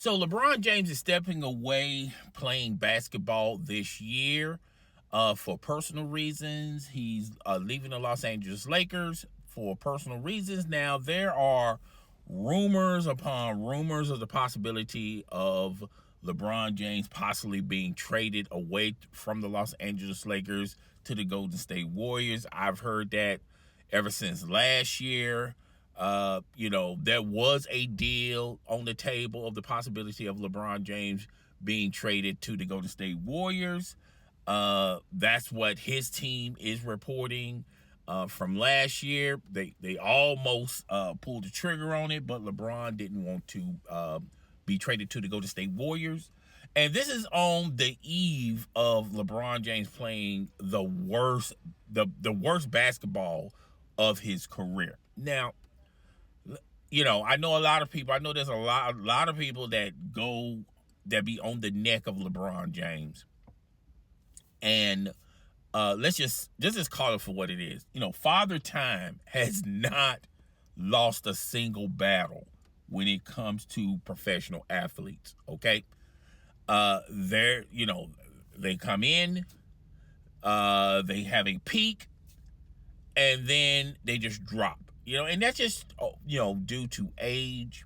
So LeBron James is stepping away playing basketball this year for personal reasons. He's leaving the Los Angeles Lakers for personal reasons. Now, there are rumors upon rumors of the possibility of LeBron James possibly being traded away from the Los Angeles Lakers to the Golden State Warriors. I've heard that ever since last year. There was a deal on the table of the possibility of LeBron James being traded to the Golden State Warriors. That's what his team is reporting from last year. They almost pulled the trigger on it, but LeBron didn't want to be traded to the Golden State Warriors. And this is on the eve of LeBron James playing the worst basketball of his career. Now, I know a lot of people. I know there's a lot of people that be on the neck of LeBron James, and let's just call it for what it is. Father Time has not lost a single battle when it comes to professional athletes. Okay, they come in, they have a peak, and then they just drop. And that's just due to age.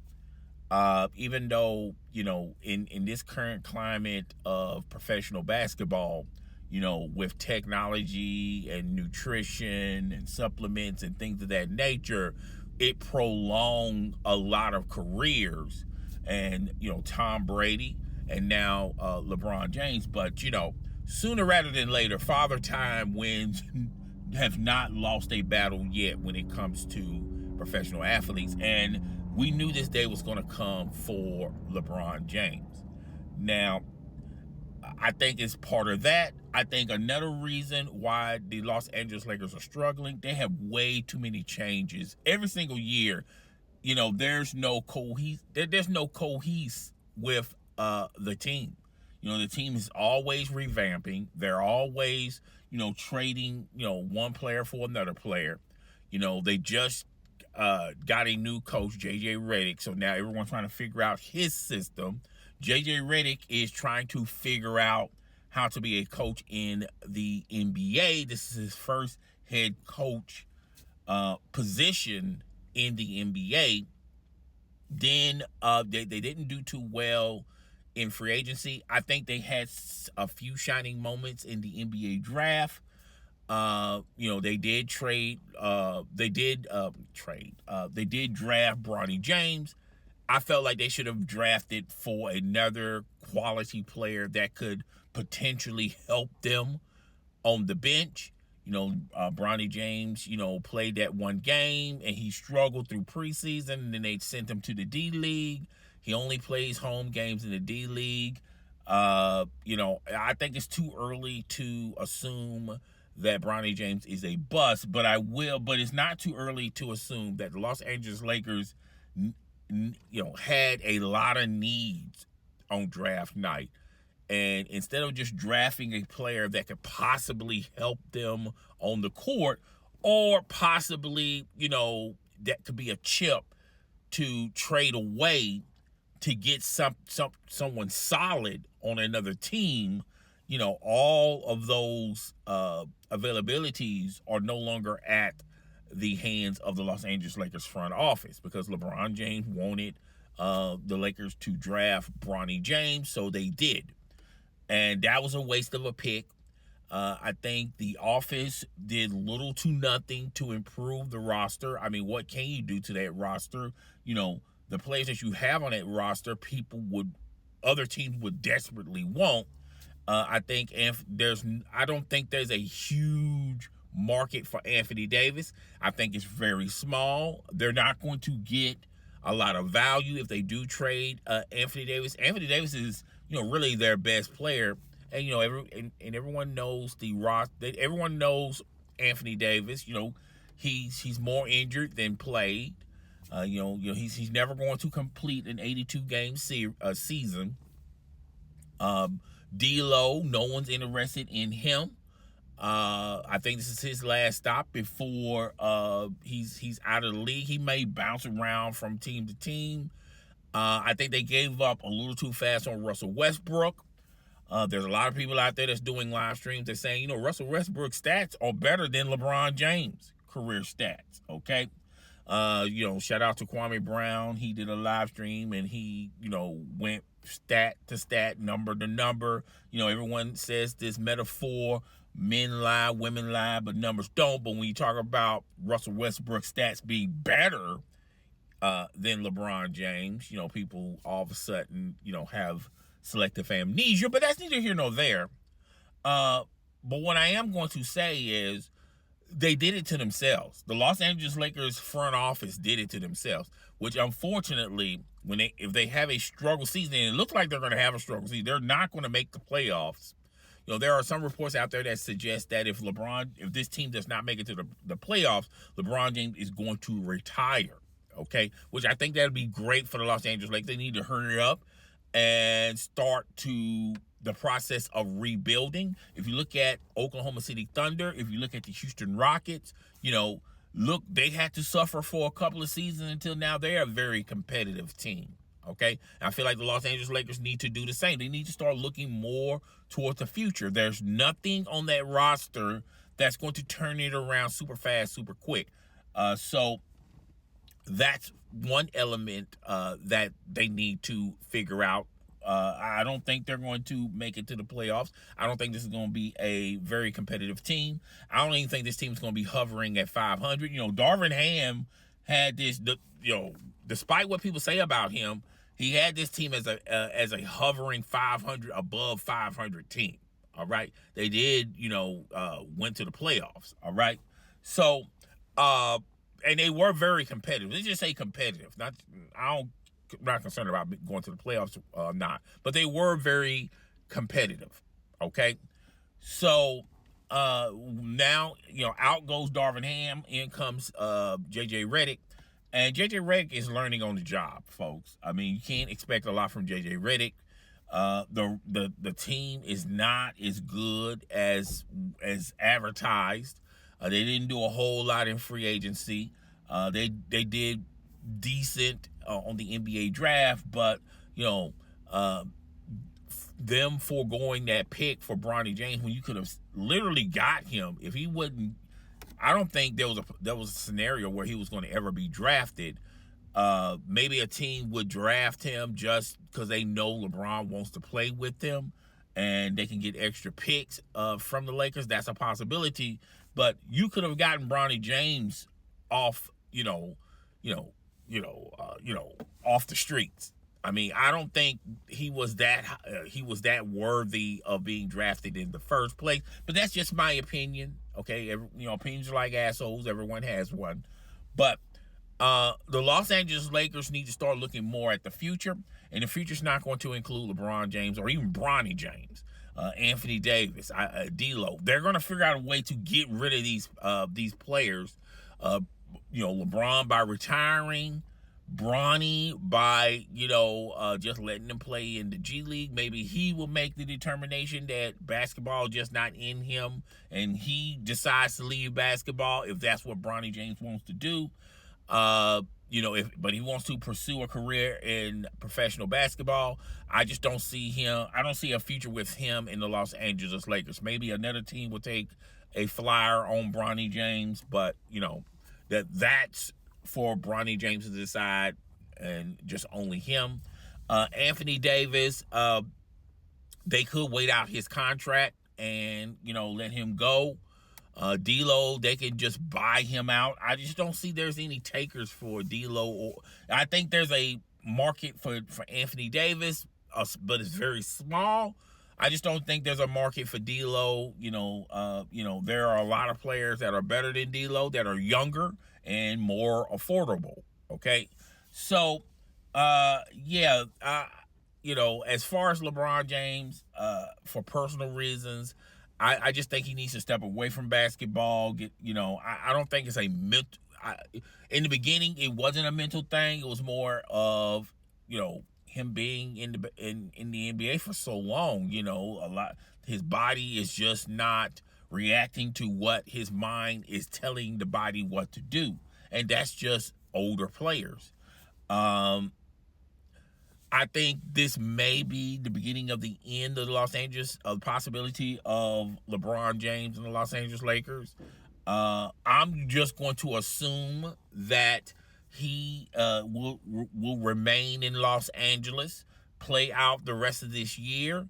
Even though in this current climate of professional basketball, with technology and nutrition and supplements and things of that nature, it prolonged a lot of careers. And Tom Brady and now LeBron James, but sooner rather than later, Father Time wins. Have not lost a battle yet when it comes to professional athletes, and we knew this day was going to come for LeBron James. Now, I think it's part of that. I think another reason why the Los Angeles Lakers are struggling, they have way too many changes every single year. There's no cohesive with the team. The team is always revamping. They're always, trading, one player for another player. They just got a new coach, JJ Redick. So now everyone's trying to figure out his system. JJ Redick is trying to figure out how to be a coach in the NBA. This is his first head coach position in the NBA. Then they didn't do too well in free agency. I think they had a few shining moments in the NBA draft. They did trade. They did draft Bronny James. I felt like they should have drafted for another quality player that could potentially help them on the bench. Bronny James, played that one game and he struggled through preseason, and then they sent him to the D League. He only plays home games in the D League. I think it's too early to assume that Bronny James is a bust, but it's not too early to assume that the Los Angeles Lakers, had a lot of needs on draft night. And instead of just drafting a player that could possibly help them on the court, or possibly, that could be a chip to trade away to get someone solid on another team, all of those availabilities are no longer at the hands of the Los Angeles Lakers front office, because LeBron James wanted the Lakers to draft Bronny James, so they did. And that was a waste of a pick. I think the office did little to nothing to improve the roster. I mean, what can you do to that roster? The players that you have on that roster, other teams would desperately want. I don't think there's a huge market for Anthony Davis. I think it's very small. They're not going to get a lot of value if they do trade Anthony Davis. Anthony Davis is, really their best player, and everyone knows everyone knows Anthony Davis. He's more injured than played. He's never going to complete an 82 game season. D'Lo, no one's interested in him. I think this is his last stop before he's out of the league. He may bounce around from team to team. I think they gave up a little too fast on Russell Westbrook. There's a lot of people out there that's doing live streams that's saying, Russell Westbrook's stats are better than LeBron James' career stats, okay? Shout out to Kwame Brown. He did a live stream and he, went stat to stat, number to number. Everyone says this metaphor, men lie, women lie, but numbers don't. But when you talk about Russell Westbrook's stats being better than LeBron James, people all of a sudden, have selective amnesia, but that's neither here nor there. But what I am going to say is they did it to themselves. The Los Angeles Lakers front office did it to themselves, which unfortunately, if they have a struggle season, and it looks like they're going to have a struggle season, they're not going to make the playoffs. There are some reports out there that suggest that if this team does not make it to the playoffs, LeBron James is going to retire. Okay, which I think that would be great for the Los Angeles Lakers. They need to hurry up and start to the process of rebuilding. If you look at Oklahoma City Thunder, if you look at the Houston Rockets, they had to suffer for a couple of seasons until now they're a very competitive team. Okay, and I feel like the Los Angeles Lakers need to do the same. They need to start looking more towards the future. There's nothing on that roster that's going to turn it around super fast, super quick. So that's one element that they need to figure out. I don't think they're going to make it to the playoffs. I don't think this is going to be a very competitive team. I don't even think this team is going to be hovering at 500. Darvin Ham had this, despite what people say about him, he had this team as a hovering 500, above 500 team. All right. They did, went to the playoffs. All right. So, and they were very competitive. Let's just say competitive. I'm not concerned about going to the playoffs or not, but they were very competitive. Okay, so now out goes Darvin Ham, in comes JJ Redick, and JJ Redick is learning on the job, folks. I mean, you can't expect a lot from JJ Redick. The team is not as good as advertised. They didn't do a whole lot in free agency. They did decent on the NBA draft, but them foregoing that pick for Bronny James when you could have literally got him if he wouldn't. I don't think there was a scenario where he was going to ever be drafted. Maybe a team would draft him just because they know LeBron wants to play with them and they can get extra picks from the Lakers. That's a possibility. But you could have gotten Bronny James off, off the streets. I mean, I don't think he was that worthy of being drafted in the first place. But that's just my opinion. Okay, opinions are like assholes. Everyone has one. But the Los Angeles Lakers need to start looking more at the future, and the future's not going to include LeBron James or even Bronny James, Anthony Davis, D'Lo. They're going to figure out a way to get rid of these players. LeBron by retiring, Bronny by just letting them play in the G League. Maybe he will make the determination that basketball is just not in him, and he decides to leave basketball if that's what Bronny James wants to do. But he wants to pursue a career in professional basketball. I just don't see him. I don't see a future with him in the Los Angeles Lakers. Maybe another team will take a flyer on Bronny James, but that's for Bronny James to decide, and just only him. Anthony Davis, they could wait out his contract and let him go. D'Lo, they can just buy him out. I just don't see there's any takers for D'Lo. I think there's a market for Anthony Davis, but it's very small. I just don't think there's a market for D'Lo. There are a lot of players that are better than D'Lo that are younger and more affordable. Okay, so as far as LeBron James, for personal reasons, I just think he needs to step away from basketball. I don't think it's a mental. In the beginning, it wasn't a mental thing. It was more of him being in the NBA for so long. His body is just not reacting to what his mind is telling the body what to do, and that's just older players. I think this may be the beginning of the end of the possibility of LeBron James and the Los Angeles Lakers. I'm just going to assume that he will remain in Los Angeles, play out the rest of this year,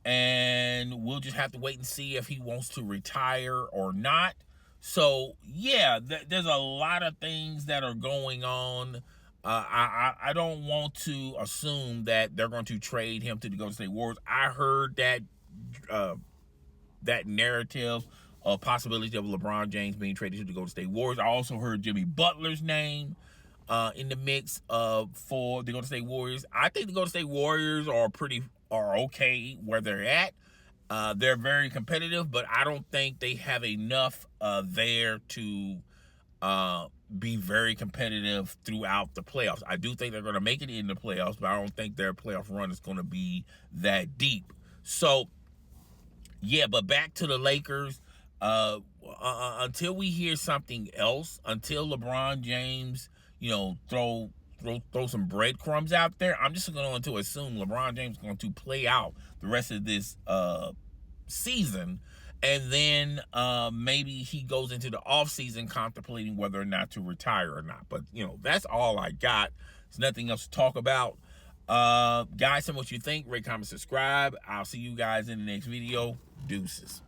and we'll just have to wait and see if he wants to retire or not. So yeah, there's a lot of things that are going on. I don't want to assume that they're going to trade him to the Golden State Warriors. I heard that narrative of possibility of LeBron James being traded to the Golden State Warriors. I also heard Jimmy Butler's name in the mix for the Golden State Warriors. I think the Golden State Warriors are okay where they're at. They're very competitive, but I don't think they have enough there to be very competitive throughout the playoffs. I do think they're going to make it in the playoffs, but I don't think their playoff run is going to be that deep. So, yeah, but back to the Lakers. Until we hear something else, until LeBron James, throw some breadcrumbs out there, I'm just going to assume LeBron James is going to play out the rest of this season, and then maybe he goes into the offseason contemplating whether or not to retire or not. But that's all I got. There's nothing else to talk about. Guys, tell me what you think. Rate, comment, subscribe. I'll see you guys in the next video. Deuces.